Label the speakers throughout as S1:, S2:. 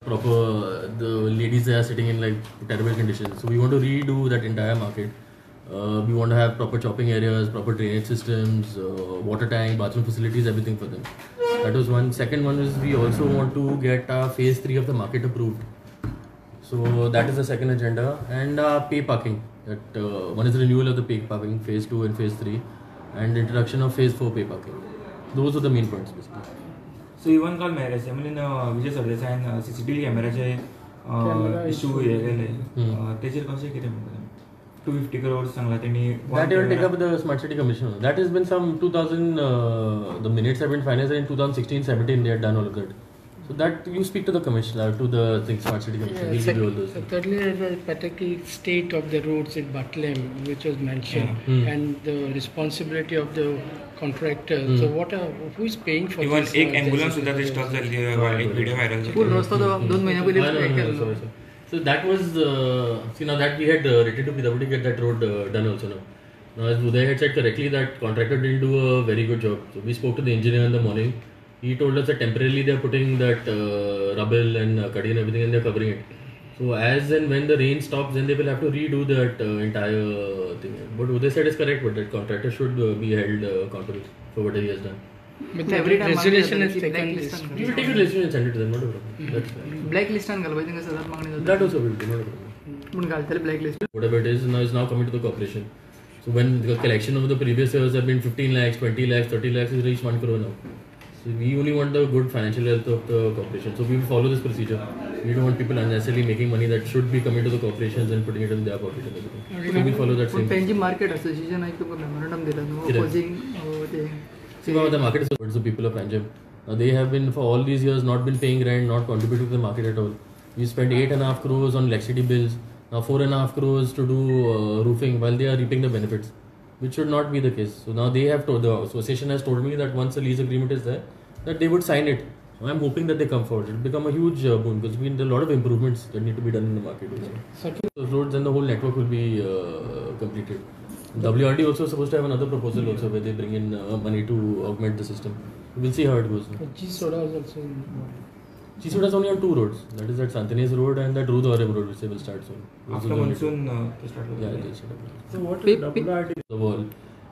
S1: proper, the ladies are sitting in like terrible conditions. So we want to redo that entire market. We want to have proper chopping areas, proper drainage systems, water tank, bathroom facilities, everything for them. That was one. Second one is we also want to get phase 3 of the market approved. So that is the second agenda. And pay parking. That one is renewal of the pay parking, phase 2 and phase 3, and introduction of phase 4 pay parking. Those are the main points basically.
S2: So even काल marriage म्हणजे विजय सरदेसायन CCTV कॅमेराचे issue हे केले तेचेर कशें कितें म्हणटा 250 crores Sangla त्यांनी.
S1: That will take up the Smart City Commission. That has been some 2000, the minutes have been finalized in 2016-17, they had done all of that. So that you speak to the commissioner, to the Smart City Commission. He'll give you all those.
S3: Thirdly, the particular state of the roads in Batlem, which was mentioned, and the responsibility of the contractor. So who is paying for
S2: even
S3: this?
S2: एक ambulance सुद्धा stop झाली एक video viral
S4: पूर्ण रस्ता 2 महिन्यापूर्वी
S1: So that was, see now that we had rated to PWD to get that road done also now. Now as Uday had said correctly, that contractor didn't do a very good job. So we spoke to the engineer in the morning. He told us that temporarily they are putting that rubble and cuddy and everything and they are covering it. So as and when the rain stops, then they will have to redo that entire thing. But Uday said is correct, but that contractor should be held accountable for whatever he has done.
S3: But
S4: every time
S3: resolution is taken this.
S1: We will take a resolution and send it to them, not a problem. That's fine.
S4: Black लिस्टान घालपाचें तेंका सदांच मागणी जाता
S1: That also will do, not a problem.
S4: पूण घालतले black list.
S1: Whatever it is now coming to the corporation. So when the collection over the previous years have been 15 lakhs, 20 lakhs, 30 lakhs, it's reached 1 crore now. So we only want the good financial health of the corporation. So we will follow this procedure. We don't want people unnecessarily making money that should be coming to the corporations and putting it in their pocket and everything. So we follow that
S4: पूण
S1: same.
S4: तेंची market association एक तुका memorandum दिला न्हू opposing ते
S1: See now the market is towards the people of Panjim. Now they have been for all these years not been paying rent, not contributing to the market at all. We spent 8.5 crores on electricity bills. Now 4.5 crores to do roofing while they are reaping the benefits, which should not be the case. So now they have told, the association has told me that once the lease agreement is there, that they would sign it. I'm hoping that they come forward. It will become a huge boon because there are a lot of improvements that need to be done in the market also. Those roads and the whole network will be completed. WRD also is supposed to have another proposal also where they bring in money to augment the system. We'll see how it goes.
S3: G Soda is also in.
S1: G Soda is only on 2 roads. That is that Santanes Road and that Rudhware Road, which they will start soon.
S2: after monsoon they start.
S1: Yeah, they'll start.
S5: So what is WRT?
S1: The wall.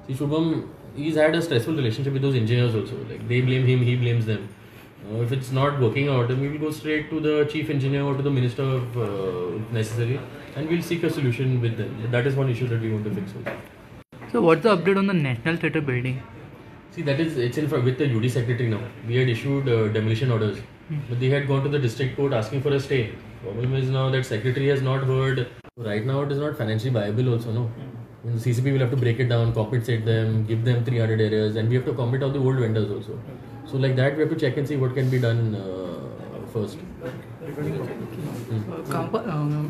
S1: See, Shubham, he's had a stressful relationship with those engineers also. Like they blame him, he blames them. If it's not working out, then we will go straight to the chief engineer or to the minister if necessary, and we'll seek a solution with them. That is one issue that we want to fix also.
S4: So what's the update on the National Theatre building?
S1: See, that is, it's in with the UD secretary now. We had issued demolition orders, but they had gone to the district court asking for a stay. Problem is now that secretary has not heard. Right now, it is not financially viable also, no. And the CCP will have to break it down, compensate them, give them 300 areas, and we have to accommodate all the old vendors also. So like that, we have to check and see what can be done first.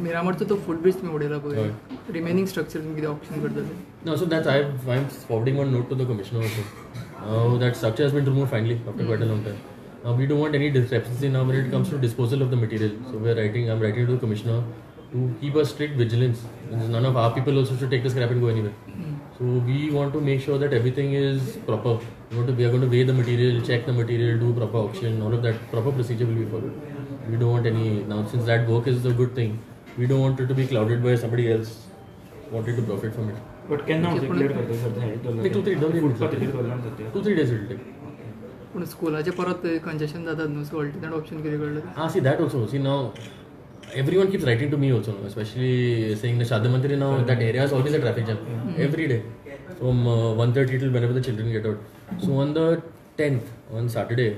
S4: मिरामारचो तो फूट bridge तुम्ही उडयला पळय remaining structure तुम्ही कितें option करतले?
S1: No, so that's I'm forwarding one note to the commissioner also. That structure has been removed finally after quite a long time. Now we don't want any discrepancy now when it comes to disposal of the material. So I'm writing to the commissioner to keep a strict vigilance. None of our people also should take the scrap and go anywhere. So we want to make sure that everything is proper. We are going to weigh the material, check the material, do proper auction, all of that proper procedure will be followed. We don't want any, now since that work is a good thing, we don't want it to be clouded by somebody else wanting to profit from it.
S2: But can now clear करतो sir ते
S1: 2-3 days it will take.
S4: पूण स्कुलाचे परत congestion जातात न्हू सो alternate option कितें कळलं?
S1: See that also. See now, everyone keeps writing to me also, especially saying the Shadamantri now, that area is always a traffic jam every day from 1:30 till whenever the children get out. So on the 10th, on Saturday,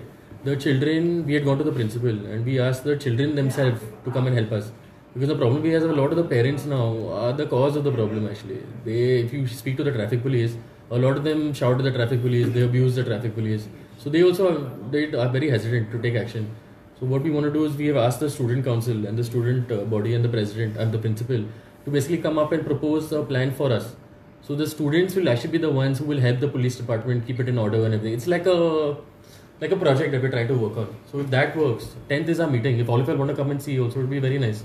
S1: the children, we had gone to the principal and we asked the children themselves to come and help us. Because the problem we have, a lot of the parents now are the cause of the problem actually. If you speak to the traffic police, a lot of them shout at the traffic police, they abuse the traffic police. So they also are very hesitant to take action. So what we want to do is we have asked the student council and the student body and the president and the principal to basically come up and propose a plan for us. So the students will actually be the ones who will help the police department keep it in order and everything. It's like a project that we're trying to work on. So if that works, 10th is our meeting. If all of you want to come and see also, it will be very nice.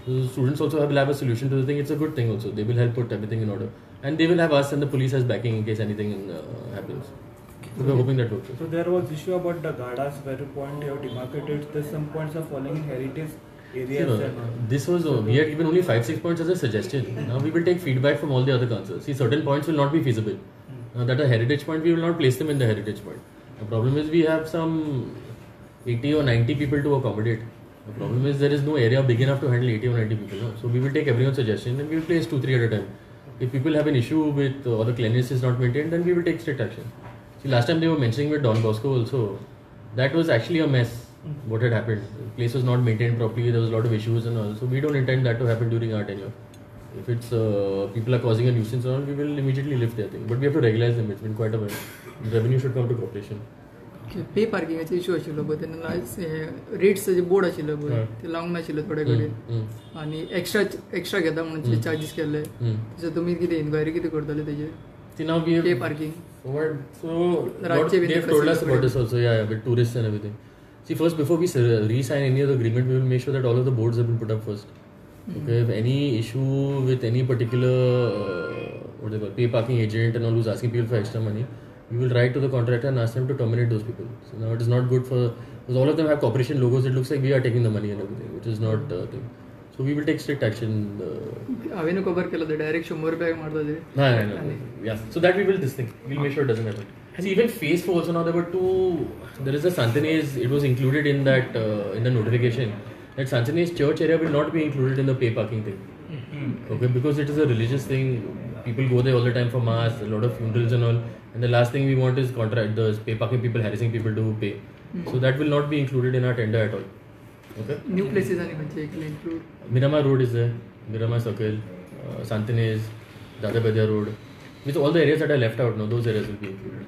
S1: So the students also will have a solution to the thing. It's a good thing also. They will help put everything in order. And they will have us and the police as backing in case anything happens. So we're hoping that works.
S5: So there was issue about the Gadas where the point you have demarcated. There's some points are falling in heritage areas.
S1: This was we had given only 5-6 points as a suggestion. Now we will take feedback from all the other councils. See, certain points will not be feasible. That are heritage point, we will not place them in the heritage point. The problem is we have some 80 or 90 people to accommodate. The problem is there is no area big enough to handle 80 or 90 people. No? So we will take everyone's suggestion and we will place 2-3 at a time. If people have an issue with or the cleanliness is not maintained, then we will take strict action. See, last time they were mentioning with Don Bosco also, that was actually a mess. What had happened? The place was not maintained properly. There was a lot of issues and all. So we don't intend that to happen during our tenure. If it's people are causing a nuisance and all, we will immediately lift their thing. But we have to regularize them. It's been quite a while. Revenue should come to corporation.
S4: पे पार्किंगाचे issue आशिल्लो पळय तेन्ना rates board आशिल्लो पळय ते लावंक नाशिल्ले थोडे कडेन आनी एक्स्ट्रा घेता म्हणून चार्जीस केल्ले तशें तुमी कितें इन्क्वायरी कितें करतले तेजेर
S1: See, now we have
S4: पे parking
S1: they have told us about this also, with tourists and everything. See, first before we re-sign any other agreement, we will make sure that all of the boards have been put up first. Okay, if any issue with any particular pay parking agent and all who's asking people for extra money, we will write to the contractor and ask them to terminate those people. So now it is not good because all of them have corporation logos. It looks like we are taking the money and everything, which is not a thing. So we will take strict action.
S4: हांवें खबर केलो ते direct 100 रुपया मारता ते.
S1: No. Yeah. So that we will this thing. We'll make sure it doesn't happen. See, even phase 4 also now there were two. There is a Santanese. It was included in that in the notification. That Santanese church area will not be included in the pay parking thing. Okay, because it is a religious thing. People go there all the time for mass, a lot of funerals and all. And the last thing we want is the pay parking people harassing people to pay. So that will not be included in our tender at all. Okay.
S4: New places आणि खंयचे include?
S1: Miramar Road is there. Miramar Circle, Santanese, Dada Badia Road. With all the areas that are left out now, those areas will be included.